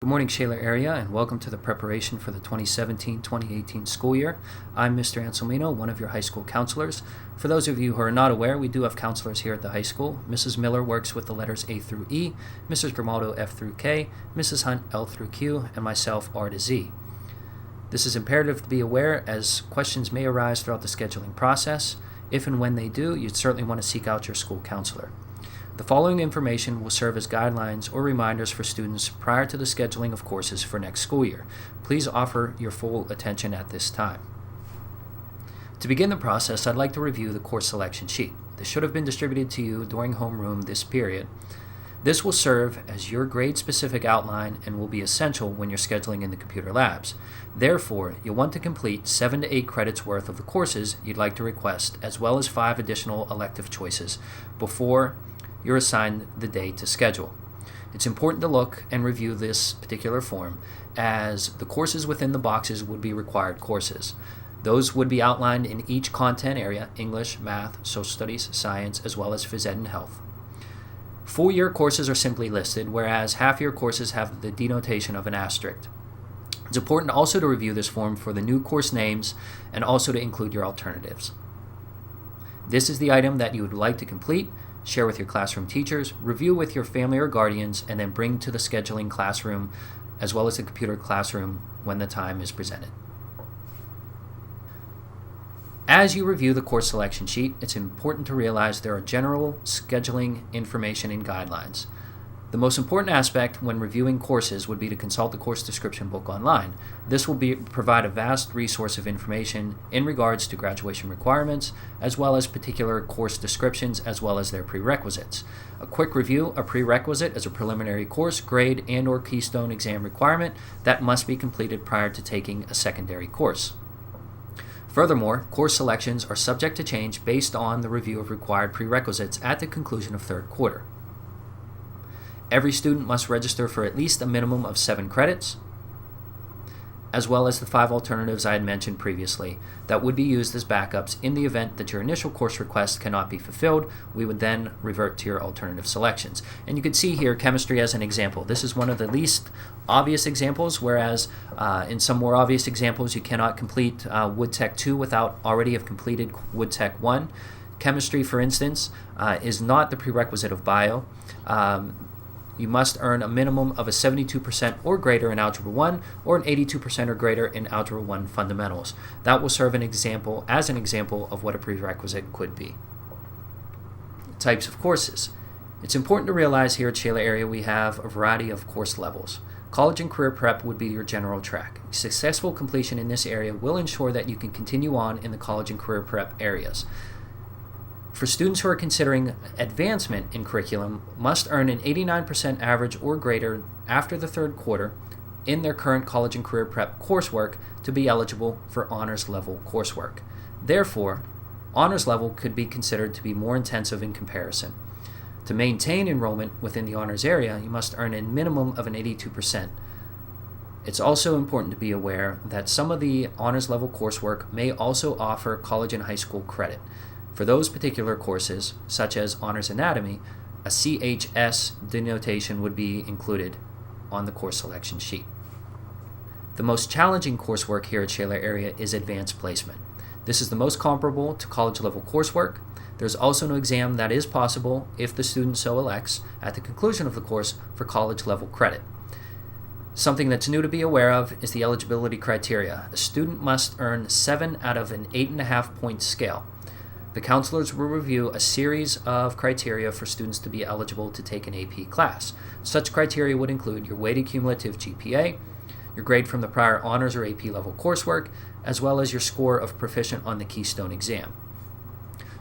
Good morning, Shaler Area, and welcome to the preparation for the 2017-2018 school year. I'm Mr. Anselmino, one of your high school counselors. For those of you who are not aware, we do have counselors here at the high school. Mrs. Miller works with the letters A through E, Mrs. Grimaldo F through K, Mrs. Hunt L through Q, and myself R to Z. This is imperative to be aware as questions may arise throughout the scheduling process. If and when they do, you'd certainly want to seek out your school counselor. The following information will serve as guidelines or reminders for students prior to the scheduling of courses for next school year. Please offer your full attention at this time. To begin the process, I'd like to review the course selection sheet. This should have been distributed to you during homeroom this period. This will serve as your grade-specific outline and will be essential when you're scheduling in the computer labs. Therefore, you'll want to complete 7 to 8 credits worth of the courses you'd like to request, as well as 5 additional elective choices before you're assigned the day to schedule. It's important to look and review this particular form, as the courses within the boxes would be required courses. Those would be outlined in each content area: English, Math, Social Studies, Science, as well as Phys Ed and Health. Full year courses are simply listed, whereas half year courses have the denotation of an asterisk. It's important also to review this form for the new course names and also to include your alternatives. This is the item that you would like to complete, share with your classroom teachers, review with your family or guardians, and then bring to the scheduling classroom as well as the computer classroom when the time is presented. As you review the course selection sheet, it's important to realize there are general scheduling information and guidelines. The most important aspect when reviewing courses would be to consult the course description book online. This will provide a vast resource of information in regards to graduation requirements, as well as particular course descriptions, as well as their prerequisites. A quick review: a prerequisite is a preliminary course, grade, and/or keystone exam requirement that must be completed prior to taking a secondary course. Furthermore, course selections are subject to change based on the review of required prerequisites at the conclusion of third quarter. Every student must register for at least a minimum of 7 credits, as well as the 5 alternatives I had mentioned previously that would be used as backups in the event that your initial course request cannot be fulfilled. We would then revert to your alternative selections. And you can see here chemistry as an example. This is one of the least obvious examples, whereas in some more obvious examples you cannot complete Wood Tech 2 without already have completed Wood Tech 1. Chemistry, for instance, is not the prerequisite of bio. You must earn a minimum of a 72% or greater in Algebra 1 or an 82% or greater in Algebra 1 fundamentals. That will serve as an example of what a prerequisite could be. Types of courses. It's important to realize here at Shaler Area we have a variety of course levels. College and career prep would be your general track. Successful completion in this area will ensure that you can continue on in the college and career prep areas. For students who are considering advancement in curriculum, must earn an 89% average or greater after the third quarter in their current college and career prep coursework to be eligible for honors level coursework. Therefore, honors level could be considered to be more intensive in comparison. To maintain enrollment within the honors area, you must earn a minimum of an 82%. It's also important to be aware that some of the honors level coursework may also offer college and high school credit. For those particular courses, such as Honors Anatomy, a SAHS denotation would be included on the course selection sheet. The most challenging coursework here at Shaler Area is Advanced Placement. This is the most comparable to college-level coursework. There's also an exam that is possible, if the student so elects, at the conclusion of the course for college-level credit. Something that's new to be aware of is the eligibility criteria. A student must earn 7 out of an 8.5-point scale. The counselors will review a series of criteria for students to be eligible to take an AP class. Such criteria would include your weighted cumulative GPA, your grade from the prior honors or AP level coursework, as well as your score of proficient on the Keystone exam.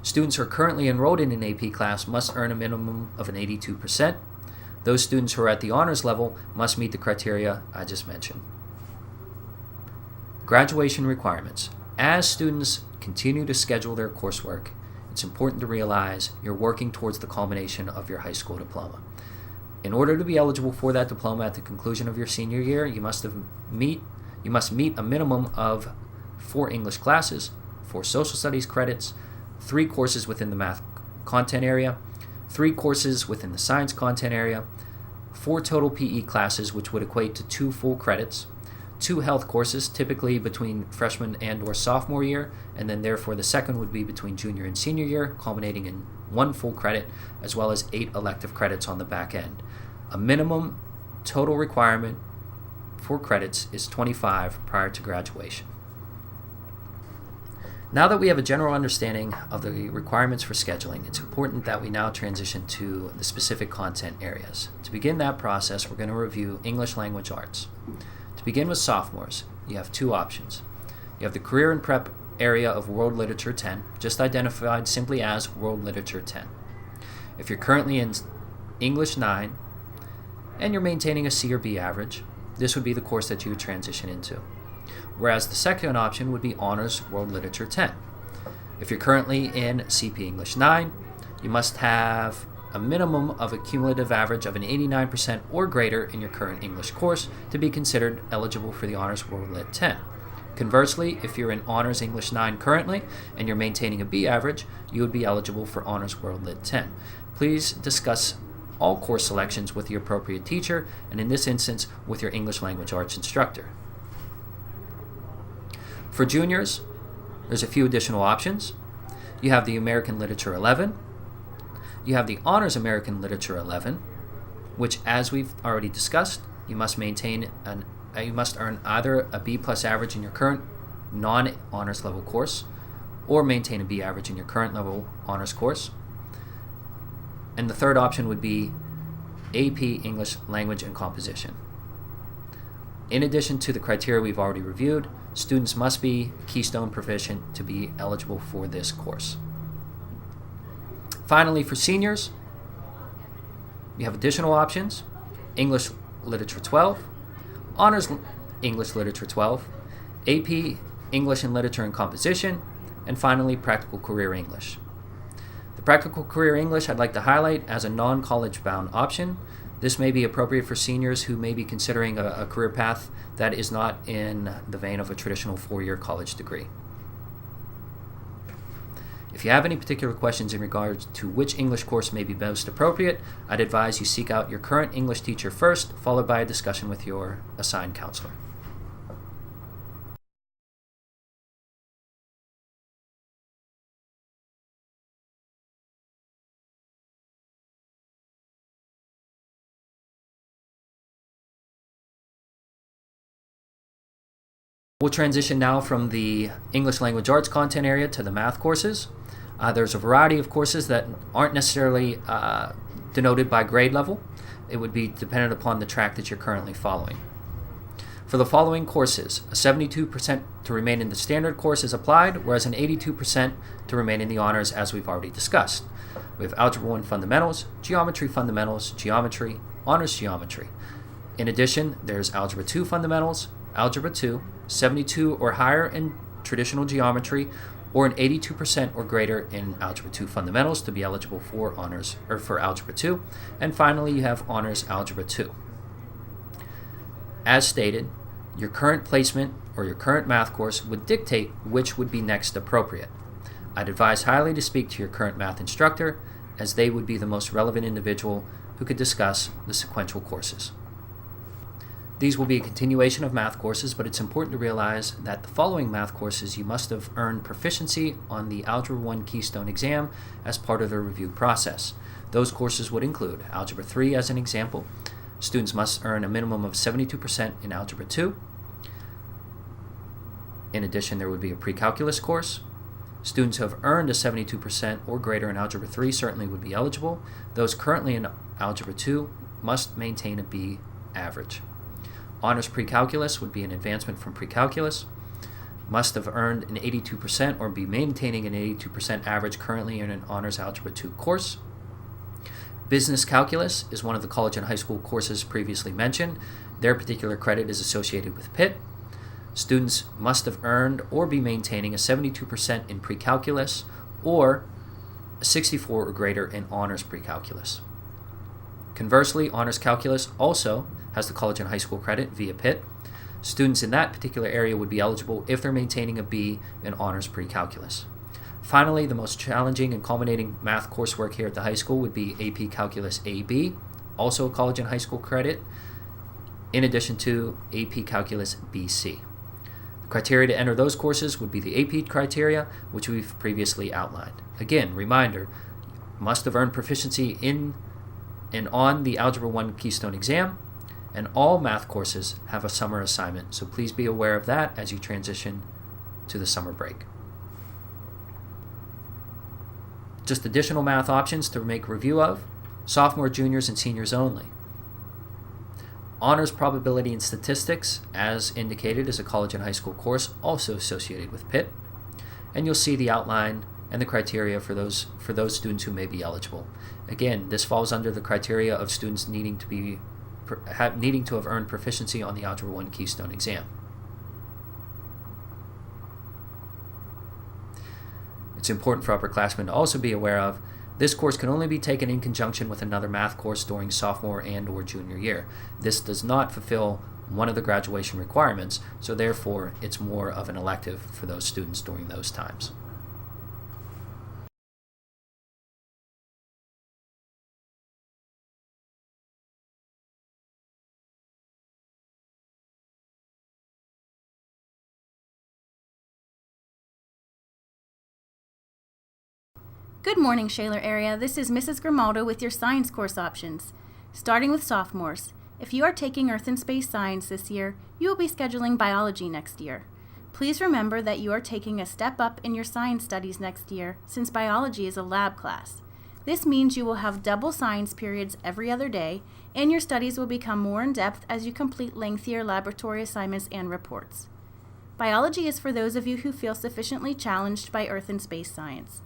Students who are currently enrolled in an AP class must earn a minimum of an 82%. Those students who are at the honors level must meet the criteria I just mentioned. Graduation requirements. As students continue to schedule their coursework, it's important to realize you're working towards the culmination of your high school diploma. In order to be eligible for that diploma at the conclusion of your senior year, you must meet a minimum of 4 English classes, 4 social studies credits, 3 courses within the math content area, 3 courses within the science content area, 4 total PE classes, which would equate to 2 full credits, 2 health courses, typically between freshman and or sophomore year, and then therefore the second would be between junior and senior year, culminating in 1 full credit, as well as 8 elective credits on the back end. A minimum total requirement for credits is 25 prior to graduation. Now that we have a general understanding of the requirements for scheduling, it's important that we now transition to the specific content areas. To begin that process, we're going to review English Language Arts. To begin with sophomores, you have 2 options. You have the Career and Prep area of World Literature 10, just identified simply as World Literature 10. If you're currently in English 9 and you're maintaining a C or B average, this would be the course that you would transition into. Whereas the second option would be Honors World Literature 10. If you're currently in CP English 9, you must have a minimum of a cumulative average of an 89% or greater in your current English course to be considered eligible for the Honors World Lit 10. Conversely, if you're in Honors English 9 currently and you're maintaining a B average, you would be eligible for Honors World Lit 10. Please discuss all course selections with the appropriate teacher, and in this instance, with your English Language Arts instructor. For juniors, there's a few additional options. You have the American Literature 11. You have the Honors American Literature 11, which, as we've already discussed, you must earn either a B+ average in your current non-honors level course, or maintain a B average in your current level honors course. And the third option would be AP English Language and Composition. In addition to the criteria we've already reviewed, students must be Keystone proficient to be eligible for this course. Finally, for seniors, you have additional options: English Literature 12, Honors English Literature 12, AP English and Literature and Composition, and finally, Practical Career English. The Practical Career English I'd like to highlight as a non-college bound option. This may be appropriate for seniors who may be considering a career path that is not in the vein of a traditional 4-year college degree. If you have any particular questions in regards to which English course may be most appropriate, I'd advise you seek out your current English teacher first, followed by a discussion with your assigned counselor. We'll transition now from the English Language Arts content area to the math courses. There's a variety of courses that aren't necessarily denoted by grade level. It would be dependent upon the track that you're currently following. For the following courses, a 72% to remain in the standard course is applied, whereas an 82% to remain in the honors, as we've already discussed. We have Algebra 1 Fundamentals, Geometry Fundamentals, Geometry, Honors Geometry. In addition, there's Algebra 2 Fundamentals, Algebra 2, 72 or higher in traditional geometry, or an 82% or greater in Algebra 2 Fundamentals to be eligible for honors or for Algebra 2. And finally, you have Honors Algebra 2. As stated, your current placement or your current math course would dictate which would be next appropriate. I'd advise highly to speak to your current math instructor, as they would be the most relevant individual who could discuss the sequential courses. These will be a continuation of math courses, but it's important to realize that the following math courses you must have earned proficiency on the Algebra 1 Keystone exam as part of the review process. Those courses would include Algebra 3 as an example. Students must earn a minimum of 72% in Algebra 2. In addition, there would be a pre-calculus course. Students who have earned a 72% or greater in Algebra 3 certainly would be eligible. Those currently in Algebra 2 must maintain a B average. Honors Pre-Calculus would be an advancement from Pre-Calculus. Must have earned an 82% or be maintaining an 82% average currently in an Honors Algebra 2 course. Business Calculus is one of the college and high school courses previously mentioned. Their particular credit is associated with Pitt. Students must have earned or be maintaining a 72% in Pre-Calculus or a 64 or greater in Honors Pre-Calculus. Conversely, Honors Calculus also has the college and high school credit via Pitt. Students in that particular area would be eligible if they're maintaining a B in Honors Pre-Calculus. Finally, the most challenging and culminating math coursework here at the high school would be AP Calculus AB, also a college and high school credit, in addition to AP Calculus BC. The criteria to enter those courses would be the AP criteria, which we've previously outlined. Again, reminder, must have earned proficiency in and on the Algebra 1 Keystone exam, and all math courses have a summer assignment, so please be aware of that as you transition to the summer break. Just additional math options to make review of: sophomore, juniors, and seniors only. Honors Probability and Statistics, as indicated, is a college and high school course also associated with Pitt, and you'll see the outline and the criteria for those students who may be eligible. Again, this falls under the criteria of students needing to have earned proficiency on the Algebra 1 Keystone exam. It's important for upperclassmen to also be aware of this course can only be taken in conjunction with another math course during sophomore and or junior year. This does not fulfill one of the graduation requirements, so therefore it's more of an elective for those students during those times. Good morning, Shaler Area. This is Mrs. Grimaldo with your science course options. Starting with sophomores, if you are taking Earth and Space Science this year, you will be scheduling biology next year. Please remember that you are taking a step up in your science studies next year since biology is a lab class. This means you will have double science periods every other day, and your studies will become more in depth as you complete lengthier laboratory assignments and reports. Biology is for those of you who feel sufficiently challenged by Earth and Space Science.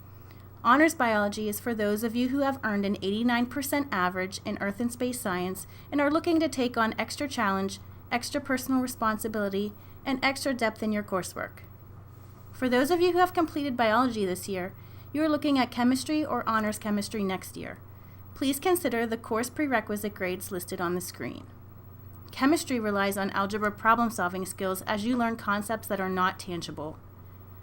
Honors Biology is for those of you who have earned an 89% average in Earth and Space Science and are looking to take on extra challenge, extra personal responsibility, and extra depth in your coursework. For those of you who have completed biology this year, you are looking at chemistry or honors chemistry next year. Please consider the course prerequisite grades listed on the screen. Chemistry relies on algebra problem-solving skills as you learn concepts that are not tangible.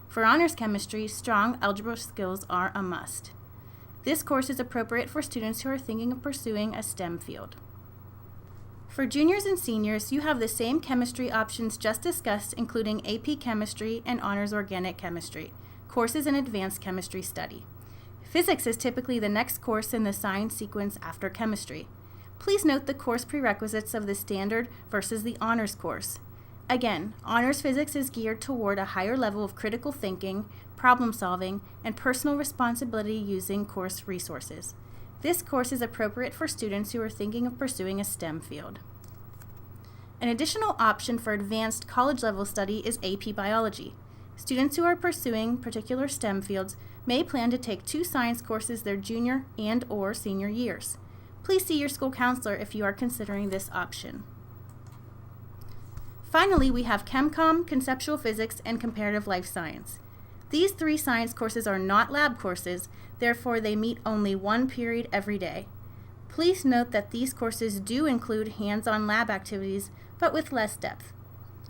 For honors chemistry, strong algebra skills are a must. This course is appropriate for students who are thinking of pursuing a STEM field. For juniors and seniors, you have the same chemistry options just discussed, including AP Chemistry and Honors Organic Chemistry, courses in advanced chemistry study. Physics is typically the next course in the science sequence after chemistry. Please note the course prerequisites of the standard versus the honors course. Again, honors physics is geared toward a higher level of critical thinking, problem solving, and personal responsibility using course resources. This course is appropriate for students who are thinking of pursuing a STEM field. An additional option for advanced college-level study is AP Biology. Students who are pursuing particular STEM fields may plan to take 2 science courses their junior and or senior years. Please see your school counselor if you are considering this option. Finally, we have ChemCom, Conceptual Physics, and Comparative Life Science. These 3 science courses are not lab courses, therefore they meet only 1 period every day. Please note that these courses do include hands-on lab activities, but with less depth.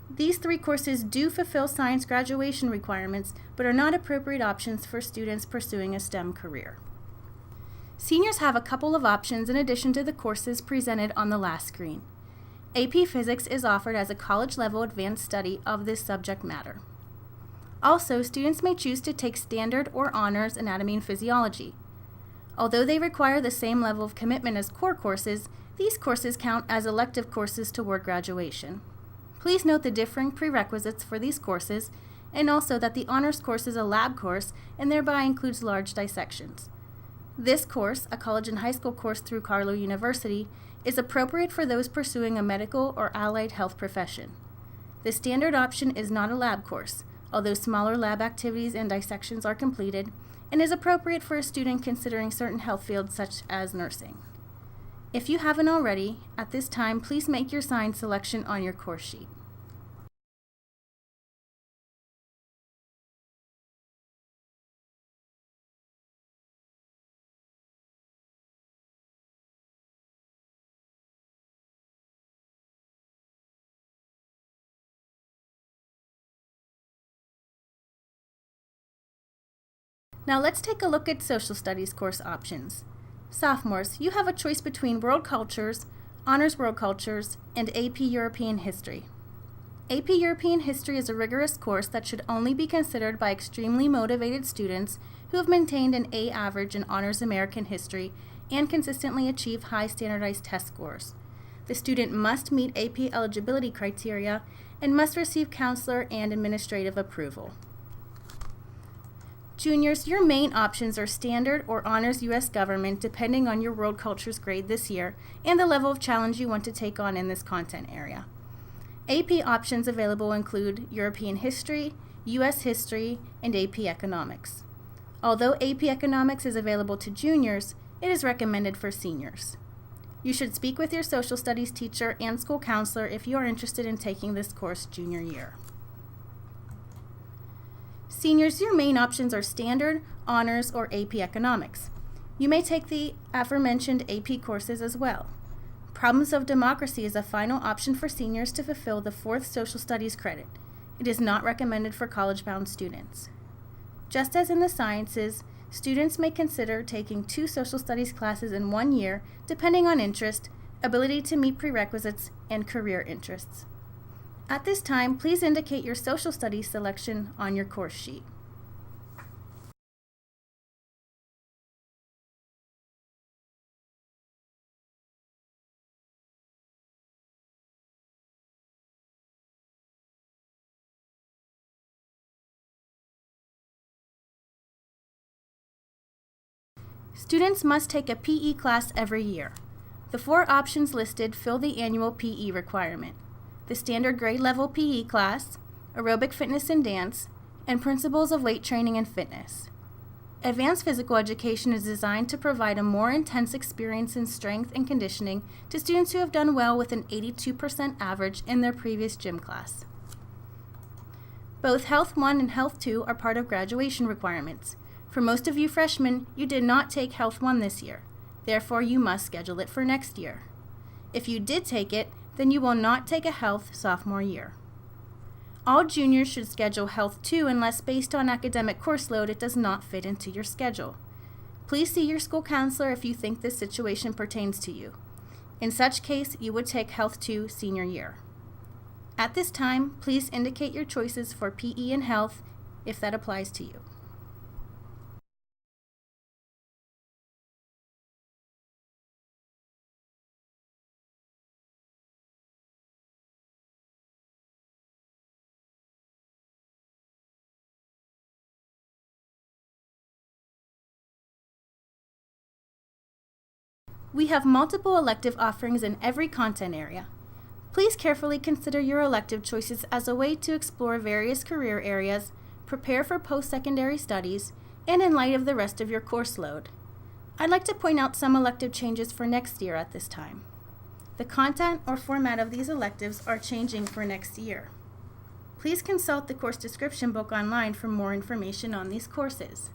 These 3 courses do fulfill science graduation requirements, but are not appropriate options for students pursuing a STEM career. Seniors have a couple of options in addition to the courses presented on the last screen. AP Physics is offered as a college-level advanced study of this subject matter. Also, students may choose to take standard or honors anatomy and physiology. Although they require the same level of commitment as core courses, these courses count as elective courses toward graduation. Please note the differing prerequisites for these courses, and also that the honors course is a lab course and thereby includes large dissections. This course, a college and high school course through Carlow University, is appropriate for those pursuing a medical or allied health profession. The standard option is not a lab course, although smaller lab activities and dissections are completed, and is appropriate for a student considering certain health fields such as nursing. If you haven't already, at this time, please make your science selection on your course sheet. Now let's take a look at social studies course options. Sophomores, you have a choice between World Cultures, Honors World Cultures, and AP European History. AP European History is a rigorous course that should only be considered by extremely motivated students who have maintained an A average in Honors American History and consistently achieve high standardized test scores. The student must meet AP eligibility criteria and must receive counselor and administrative approval. Juniors, your main options are Standard or Honors U.S. Government depending on your World Cultures grade this year and the level of challenge you want to take on in this content area. AP options available include European History, U.S. History, and AP Economics. Although AP Economics is available to juniors, it is recommended for seniors. You should speak with your social studies teacher and school counselor if you are interested in taking this course junior year. Seniors, your main options are Standard, Honors, or AP Economics. You may take the aforementioned AP courses as well. Problems of Democracy is a final option for seniors to fulfill the 4th Social Studies credit. It is not recommended for college-bound students. Just as in the sciences, students may consider taking 2 social studies classes in 1 year, depending on interest, ability to meet prerequisites, and career interests. At this time, please indicate your social studies selection on your course sheet. Students must take a PE class every year. The 4 options listed fill the annual PE requirement: the standard grade level PE class, aerobic fitness and dance, and principles of weight training and fitness. Advanced physical education is designed to provide a more intense experience in strength and conditioning to students who have done well with an 82% average in their previous gym class. Both Health 1 and Health 2 are part of graduation requirements. For most of you freshmen, you did not take Health 1 this year. Therefore, you must schedule it for next year. If you did take it, then you will not take a Health sophomore year. All juniors should schedule Health 2 unless based on academic course load it does not fit into your schedule. Please see your school counselor if you think this situation pertains to you. In such case, you would take Health 2 senior year. At this time, please indicate your choices for PE and Health if that applies to you. We have multiple elective offerings in every content area. Please carefully consider your elective choices as a way to explore various career areas, prepare for post-secondary studies, and in light of the rest of your course load. I'd like to point out some elective changes for next year at this time. The content or format of these electives are changing for next year. Please consult the course description book online for more information on these courses.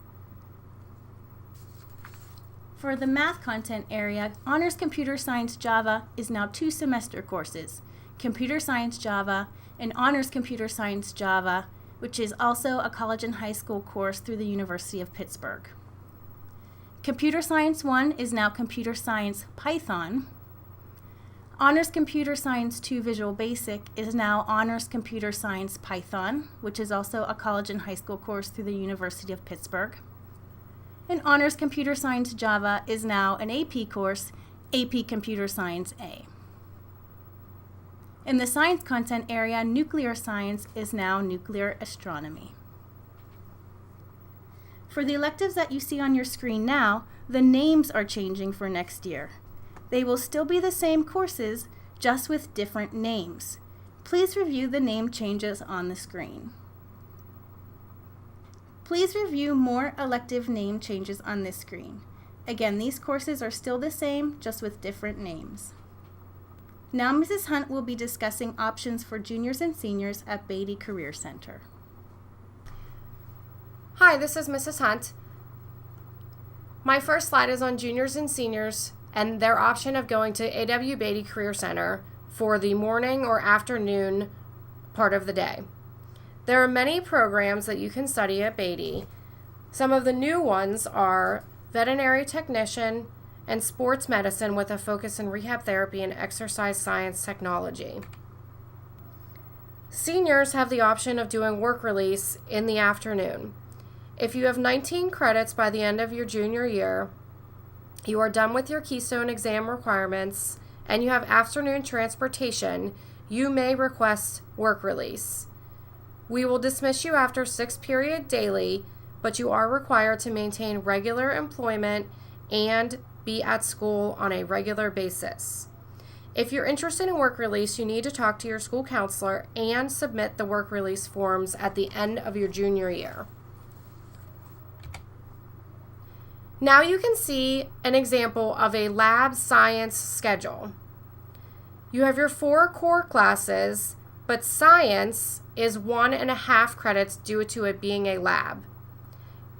For the math content area, Honors Computer Science Java is now 2 semester courses, Computer Science Java and Honors Computer Science Java, which is also a college and high school course through the University of Pittsburgh. Computer Science 1 is now Computer Science Python. Honors Computer Science 2 Visual Basic is now Honors Computer Science Python, which is also a college and high school course through the University of Pittsburgh. And Honors Computer Science Java is now an AP course, AP Computer Science A. In the science content area, Nuclear Science is now Nuclear Astronomy. For the electives that you see on your screen now, the names are changing for next year. They will still be the same courses, just with different names. Please review the name changes on the screen. Please review more elective name changes on this screen. Again, these courses are still the same, just with different names. Now Mrs. Hunt will be discussing options for juniors and seniors at Beatty Career Center. Hi, this is Mrs. Hunt. My first slide is on juniors and seniors and their option of going to A.W. Beatty Career Center for the morning or afternoon part of the day. There are many programs that you can study at Beatty. Some of the new ones are veterinary technician, and sports medicine with a focus in rehab therapy and exercise science technology. Seniors have the option of doing work release in the afternoon. If you have 19 credits by the end of your junior year, you are done with your Keystone exam requirements, and you have afternoon transportation, you may request work release. We will dismiss you after 6th period daily, but you are required to maintain regular employment and be at school on a regular basis. If you're interested in work release, you need to talk to your school counselor and submit the work release forms at the end of your junior year. Now you can see an example of a lab science schedule. You have your 4 core classes, but science is 1.5 credits due to it being a lab.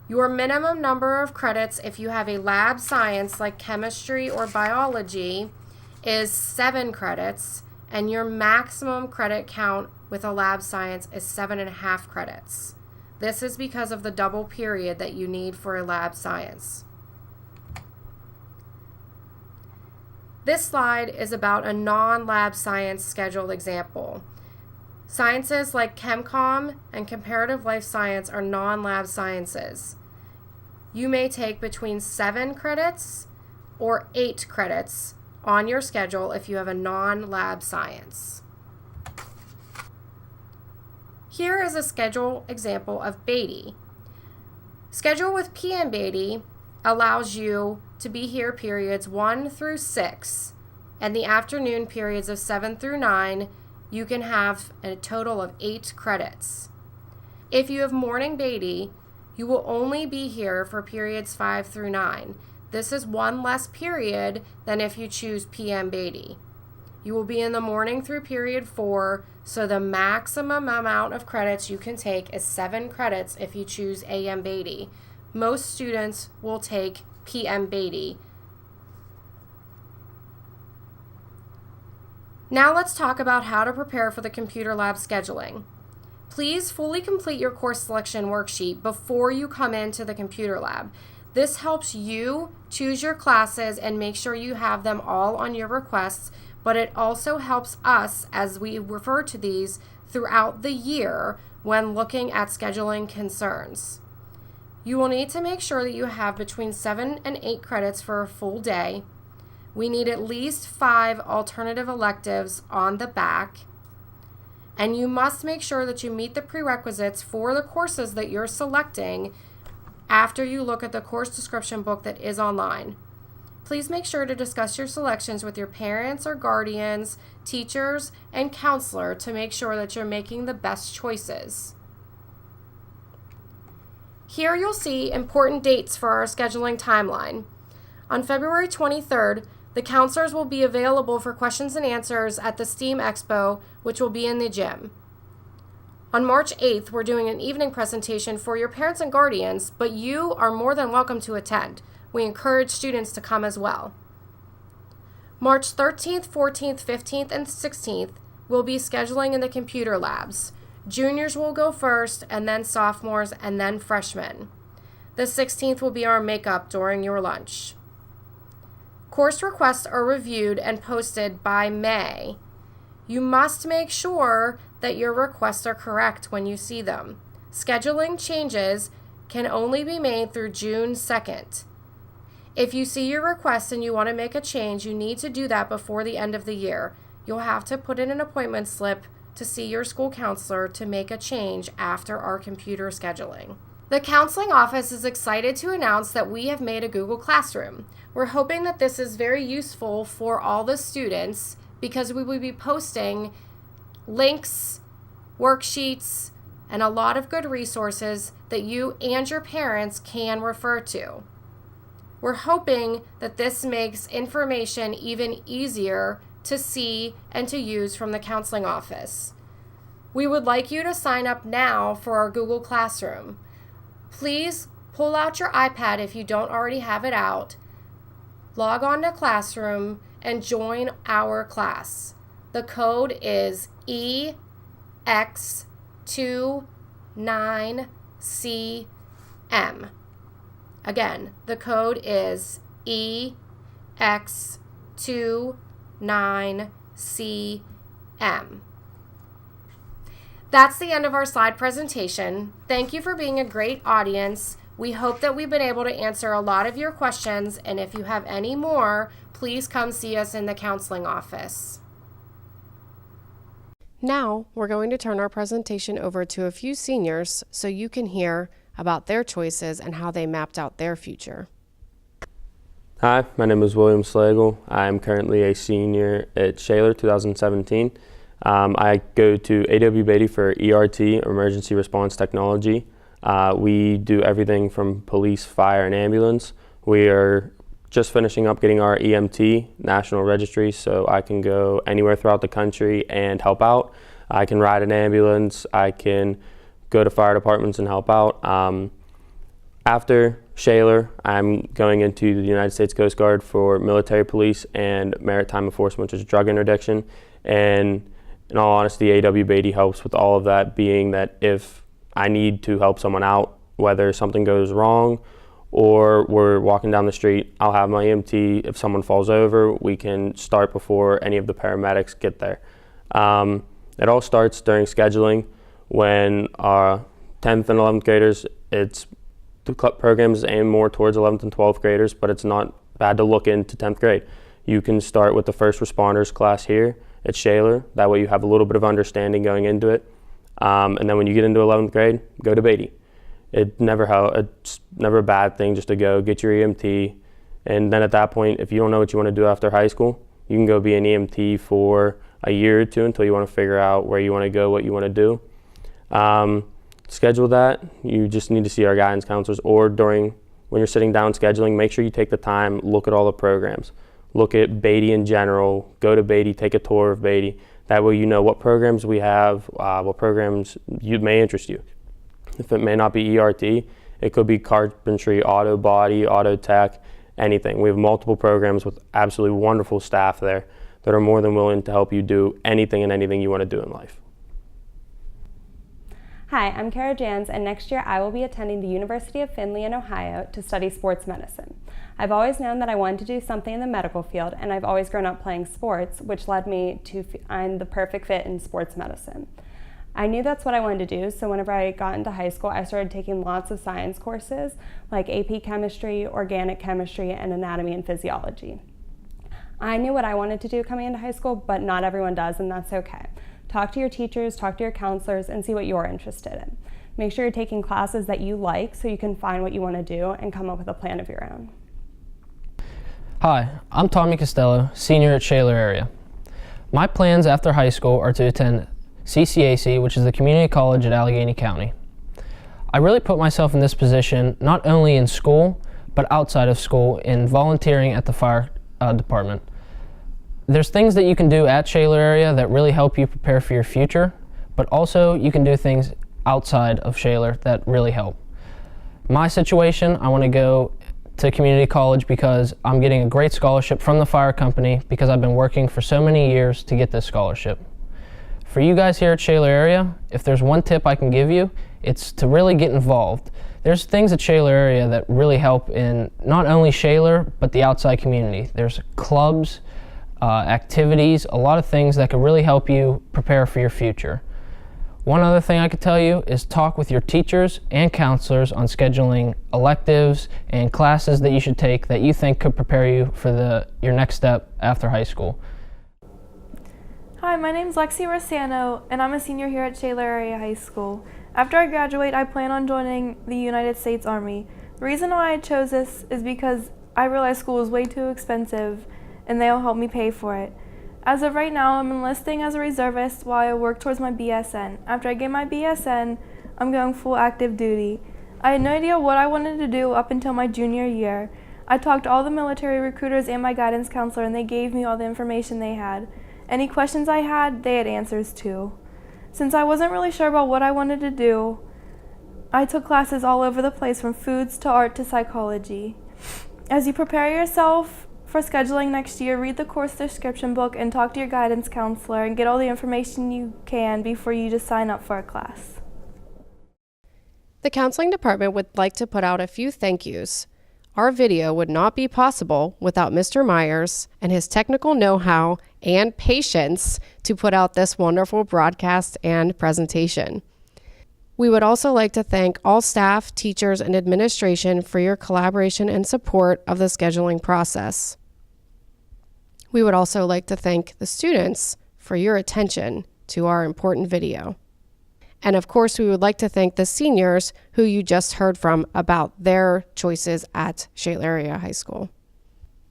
Your minimum number of credits if you have a lab science like chemistry or biology is 7 credits, and your maximum credit count with a lab science is 7.5 credits. This is because of the double period that you need for a lab science. This slide is about a non-lab science schedule example. Sciences like ChemCom and comparative life science are non-lab sciences. You may take between 7 credits or 8 credits on your schedule if you have a non-lab science. Here is a schedule example of Beatty. Schedule with PM Beatty allows you to be here periods 1 through 6, and the afternoon periods of 7 through 9, you can have a total of 8 credits. If you have morning Beatty, you will only be here for periods 5 through 9. This is 1 less period than if you choose PM Beatty. You will be in the morning through period 4, so the maximum amount of credits you can take is 7 credits if you choose AM Beatty. Most students will take PM Beatty. Now let's talk about how to prepare for the computer lab scheduling. Please fully complete your course selection worksheet before you come into the computer lab. This helps you choose your classes and make sure you have them all on your requests, but it also helps us, as we refer to these, throughout the year when looking at scheduling concerns. You will need to make sure that you have between 7 and 8 credits for a full day. We need at least 5 alternative electives on the back. And you must make sure that you meet the prerequisites for the courses that you're selecting after you look at the course description book that is online. Please make sure to discuss your selections with your parents or guardians, teachers, and counselor to make sure that you're making the best choices. Here you'll see important dates for our scheduling timeline. On February 23rd, the counselors will be available for questions and answers at the STEAM Expo, which will be in the gym. On March 8th, we're doing an evening presentation for your parents and guardians, but you are more than welcome to attend. We encourage students to come as well. March 13th, 14th, 15th, and 16th, we'll be scheduling in the computer labs. Juniors will go first, and then sophomores, and then freshmen. The 16th will be our makeup during your lunch. Course requests are reviewed and posted by May. You must make sure that your requests are correct when you see them. Scheduling changes can only be made through June 2nd. If you see your request and you want to make a change, you need to do that before the end of the year. You'll have to put in an appointment slip to see your school counselor to make a change after our computer scheduling. The counseling office is excited to announce that we have made a Google Classroom. We're hoping that this is very useful for all the students because we will be posting links, worksheets, and a lot of good resources that you and your parents can refer to. We're hoping that this makes information even easier to see and to use from the counseling office. We would like you to sign up now for our Google Classroom. Please pull out your iPad if you don't already have it out, log on to Classroom, and join our class. The code is EX29CM. Again, the code is EX29CM. X29CM. That's the end of our slide presentation. Thank you for being a great audience. We hope that we've been able to answer a lot of your questions, and if you have any more, please come see us in the counseling office. Now, we're going to turn our presentation over to a few seniors so you can hear about their choices and how they mapped out their future. Hi, my name is William Slagle. I'm currently a senior at Shaler 2017. I go to A.W. Beatty for ERT, Emergency Response Technology. We do everything from police, fire, and ambulance. We are just finishing up getting our EMT national registry, so I can go anywhere throughout the country and help out. I can ride an ambulance. I can go to fire departments and help out. After Shaler, I'm going into the United States Coast Guard for military police and maritime enforcement, which is drug interdiction. And in all honesty, A.W. Beatty helps with all of that, being that if I need to help someone out, whether something goes wrong or we're walking down the street, I'll have my EMT. If someone falls over, we can start before any of the paramedics get there. It all starts during scheduling when our 10th and 11th graders, the program is aimed more towards 11th and 12th graders, but it's not bad to look into 10th grade. You can start with the first responders class here at Shaler. That way you have a little bit of understanding going into it. And then when you get into 11th grade, go to Beatty. It's never a bad thing just to go get your EMT. And then at that point, if you don't know what you want to do after high school, you can go be an EMT for a year or two until you want to figure out where you want to go, what you want to do. Schedule that. You just need to see our guidance counselors, or when you're sitting down scheduling, make sure you take the time, look at all the programs. Look at Beatty in general, go to Beatty, take a tour of Beatty. That way you know what programs we have, what programs may interest you. If it may not be ERT, it could be carpentry, auto body, auto tech, anything. We have multiple programs with absolutely wonderful staff there that are more than willing to help you do anything and anything you want to do in life. Hi, I'm Kara Jans, and next year I will be attending the University of Findlay in Ohio to study sports medicine. I've always known that I wanted to do something in the medical field, and I've always grown up playing sports, which led me to find the perfect fit in sports medicine. I knew that's what I wanted to do, so whenever I got into high school, I started taking lots of science courses like AP Chemistry, Organic Chemistry, and Anatomy and Physiology. I knew what I wanted to do coming into high school, but not everyone does, and that's okay. Talk to your teachers, talk to your counselors, and see what you're interested in. Make sure you're taking classes that you like so you can find what you want to do and come up with a plan of your own. Hi, I'm Tommy Costello, senior at Shaler Area. My plans after high school are to attend CCAC, which is the community college at Allegheny County. I really put myself in this position not only in school, but outside of school in volunteering at the fire department. There's things that you can do at Shaler Area that really help you prepare for your future, but also you can do things outside of Shaler that really help. My situation, I want to go to community college because I'm getting a great scholarship from the fire company because I've been working for so many years to get this scholarship. For you guys here at Shaler Area, if there's one tip I can give you, it's to really get involved. There's things at Shaler Area that really help in not only Shaler, but the outside community. There's clubs, activities, a lot of things that could really help you prepare for your future. One other thing I could tell you is talk with your teachers and counselors on scheduling electives and classes that you should take that you think could prepare you for your next step after high school. Hi, my name's Lexi Rossano, and I'm a senior here at Shaler Area High School. After I graduate, I plan on joining the United States Army. The reason why I chose this is because I realized school is way too expensive, and they'll help me pay for it. As of right now, I'm enlisting as a reservist while I work towards my BSN. After I get my BSN, I'm going full active duty. I had no idea what I wanted to do up until my junior year. I talked to all the military recruiters and my guidance counselor, and they gave me all the information they had. Any questions I had, they had answers to. Since I wasn't really sure about what I wanted to do, I took classes all over the place, from foods to art to psychology. As you prepare yourself for scheduling next year, read the course description book and talk to your guidance counselor and get all the information you can before you just sign up for a class. The counseling department would like to put out a few thank yous. Our video would not be possible without Mr. Myers and his technical know-how and patience to put out this wonderful broadcast and presentation. We would also like to thank all staff, teachers, and administration for your collaboration and support of the scheduling process. We would also like to thank the students for your attention to our important video. And of course, we would like to thank the seniors who you just heard from about their choices at Shaler Area High School.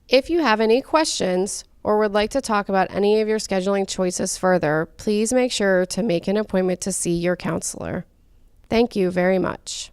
If you have any questions or would like to talk about any of your scheduling choices further, please make sure to make an appointment to see your counselor. Thank you very much.